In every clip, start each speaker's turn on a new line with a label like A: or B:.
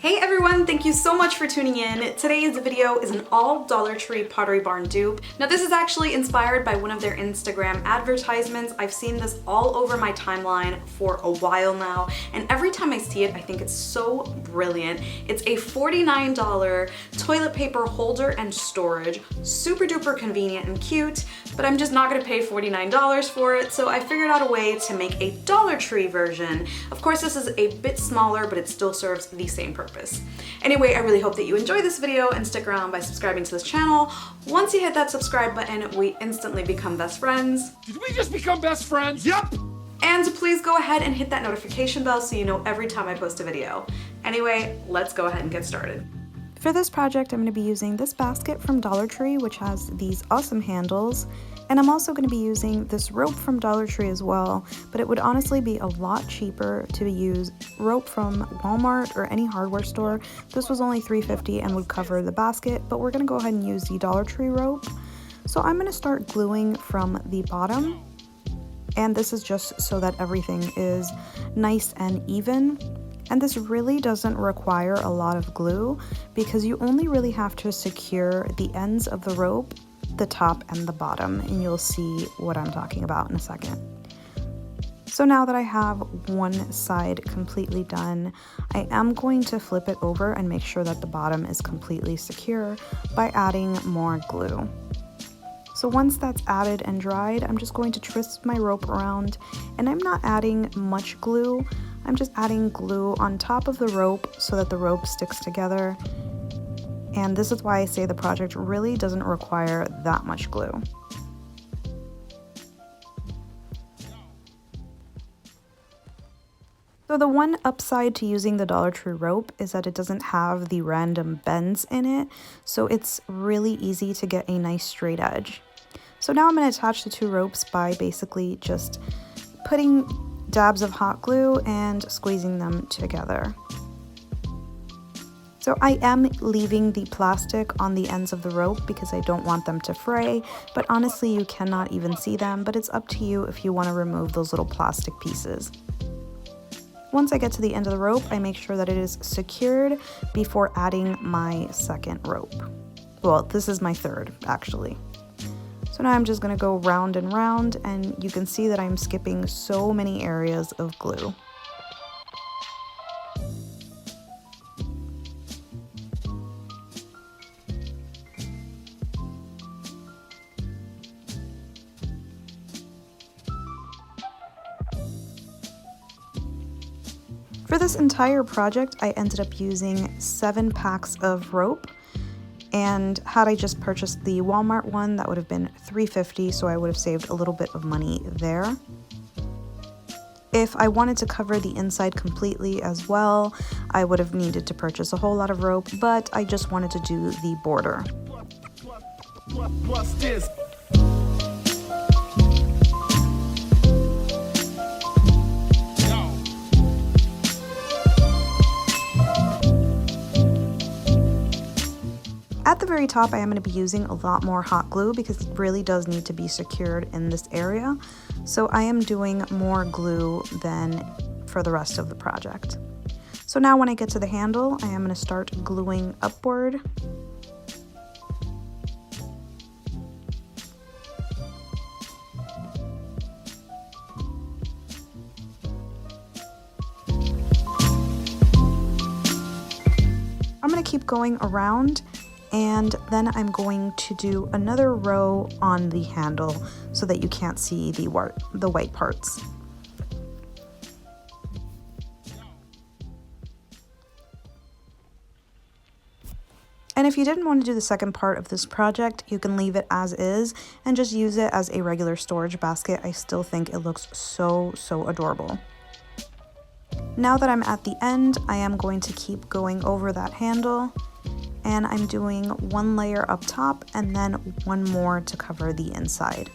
A: Hey everyone, thank you so much for tuning in. Today's video is an all Dollar Tree Pottery Barn dupe. Now this is actually inspired by one of their Instagram advertisements. I've seen this all over my timeline for a while now, and every time I see it, I think it's so brilliant. It's a $49 toilet paper holder and storage, super duper convenient and cute, but I'm just not gonna pay $49 for it, so I figured out a way to make a Dollar Tree version. Of course, this is a bit smaller, but it still serves the same purpose. Anyway, I really hope that you enjoy this video and stick around by subscribing to this channel. Once you hit that subscribe button, we instantly become best friends.
B: Did we just become best friends? Yep!
A: And please go ahead and hit that notification bell so you know every time I post a video. Anyway, let's go ahead and get started. For this project, I'm going to be using this basket from Dollar Tree, which has these awesome handles. And I'm also going to be using this rope from Dollar Tree as well, but it would honestly be a lot cheaper to use rope from Walmart or any hardware store. This was only $3.50 and would cover the basket, but we're going to go ahead and use the Dollar Tree rope. So I'm going to start gluing from the bottom, and this is just so that everything is nice and even. And this really doesn't require a lot of glue because you only really have to secure the ends of the rope, the top and the bottom, and you'll see what I'm talking about in a second. So now that I have one side completely done, I am going to flip it over and make sure that the bottom is completely secure by adding more glue. So once that's added and dried, I'm just going to twist my rope around, and I'm not adding much glue. I'm just adding glue on top of the rope so that the rope sticks together. And this is why I say the project really doesn't require that much glue. So the one upside to using the Dollar Tree rope is that it doesn't have the random bends in it, so it's really easy to get a nice straight edge. So now I'm going to attach the two ropes by basically just putting dabs of hot glue and squeezing them together. So I am leaving the plastic on the ends of the rope because I don't want them to fray, but honestly you cannot even see them, but it's up to you if you want to remove those little plastic pieces. Once I get to the end of the rope, I make sure that it is secured before adding my second rope. Well, this is my third, actually. So now I'm just going to go round and round, and you can see that I'm skipping so many areas of glue. For this entire project, I ended up using 7 packs of rope, and had I just purchased the Walmart one, that would have been $3.50, so I would have saved a little bit of money there. If I wanted to cover the inside completely as well, I would have needed to purchase a whole lot of rope, but I just wanted to do the border. At the very top, I am going to be using a lot more hot glue because it really does need to be secured in this area. So I am doing more glue than for the rest of the project. So now when I get to the handle, I am going to start gluing upward. I'm going to keep going around, and then I'm going to do another row on the handle so that you can't see the white parts. And if you didn't want to do the second part of this project, you can leave it as is and just use it as a regular storage basket. I still think it looks so adorable. Now that I'm at the end, I am going to keep going over that handle, and I'm doing one layer up top and then one more to cover the inside.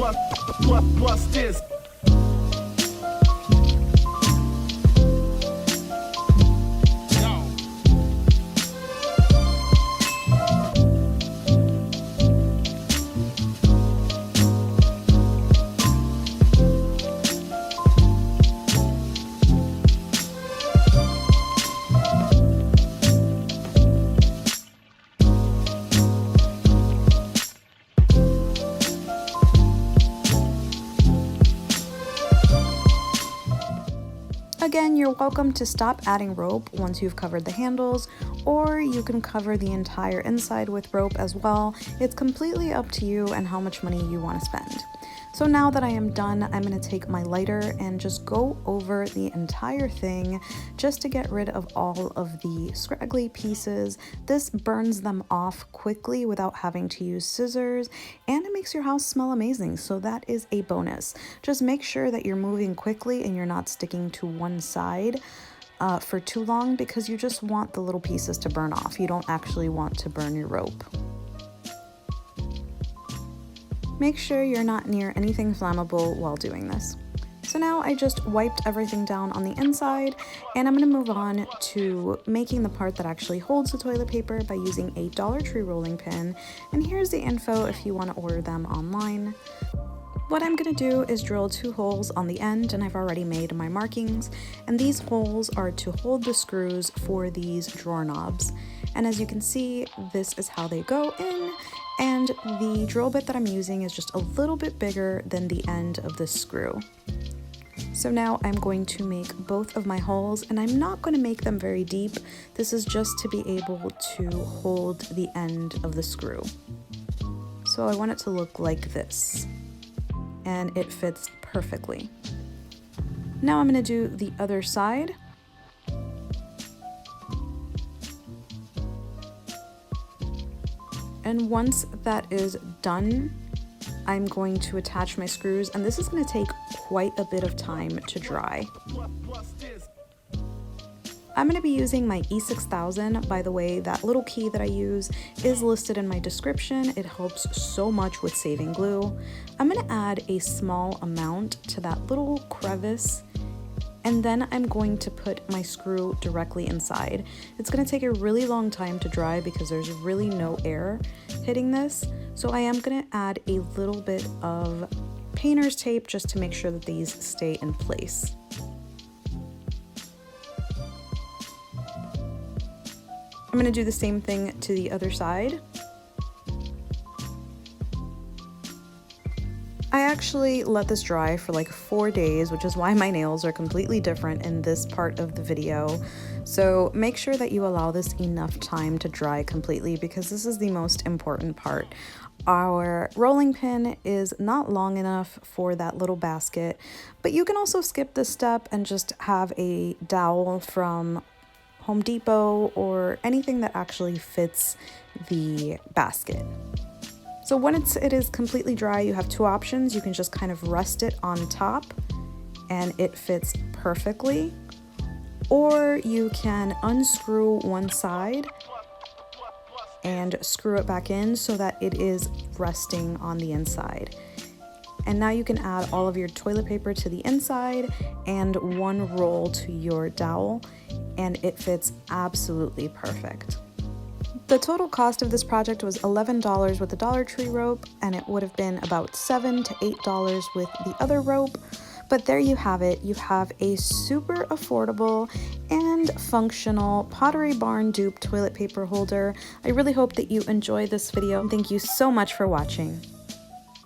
B: Plus this.
A: Again, you're welcome to stop adding rope once you've covered the handles, or you can cover the entire inside with rope as well. It's completely up to you and how much money you want to spend. So now that I am done, I'm going to take my lighter and just go over the entire thing just to get rid of all of the scraggly pieces. This burns them off quickly without having to use scissors, and it makes your house smell amazing, so that is a bonus. Just make sure that you're moving quickly and you're not sticking to one side for too long, because you just want the little pieces to burn off. You don't actually want to burn your rope. Make sure you're not near anything flammable while doing this. So now I just wiped everything down on the inside, and I'm going to move on to making the part that actually holds the toilet paper by using a Dollar Tree rolling pin. And here's the info if you want to order them online. What I'm going to do is drill 2 holes on the end, and I've already made my markings, and these holes are to hold the screws for these drawer knobs. And as you can see, this is how they go in, and the drill bit that I'm using is just a little bit bigger than the end of the screw. So now I'm going to make both of my holes, and I'm not going to make them very deep. This is just to be able to hold the end of the screw. So I want it to look like this, and it fits perfectly. Now I'm going to do the other side. And once that is done, I'm going to attach my screws, and this is going to take quite a bit of time to dry. I'm going to be using my E6000. By the way, that little key that I use is listed in my description. It helps so much with saving glue. I'm going to add a small amount to that little crevice, and then I'm going to put my screw directly inside. It's going to take a really long time to dry because there's really no air hitting this. So I am going to add a little bit of painter's tape just to make sure that these stay in place. I'm going to do the same thing to the other side. I actually let this dry for like 4 days, which is why my nails are completely different in this part of the video. So make sure that you allow this enough time to dry completely, because this is the most important part. Our rolling pin is not long enough for that little basket, but you can also skip this step and just have a dowel from Home Depot or anything that actually fits the basket. So when it is completely dry, you have 2 options. You can just kind of rest it on top and it fits perfectly, or you can unscrew one side and screw it back in so that it is resting on the inside. And now you can add all of your toilet paper to the inside and 1 roll to your dowel, and it fits absolutely perfect. The total cost of this project was $11 with the Dollar Tree rope, and it would have been about $7 to $8 with the other rope. But there you have it. You have a super affordable and functional Pottery Barn dupe toilet paper holder. I really hope that you enjoy this video. Thank you so much for watching.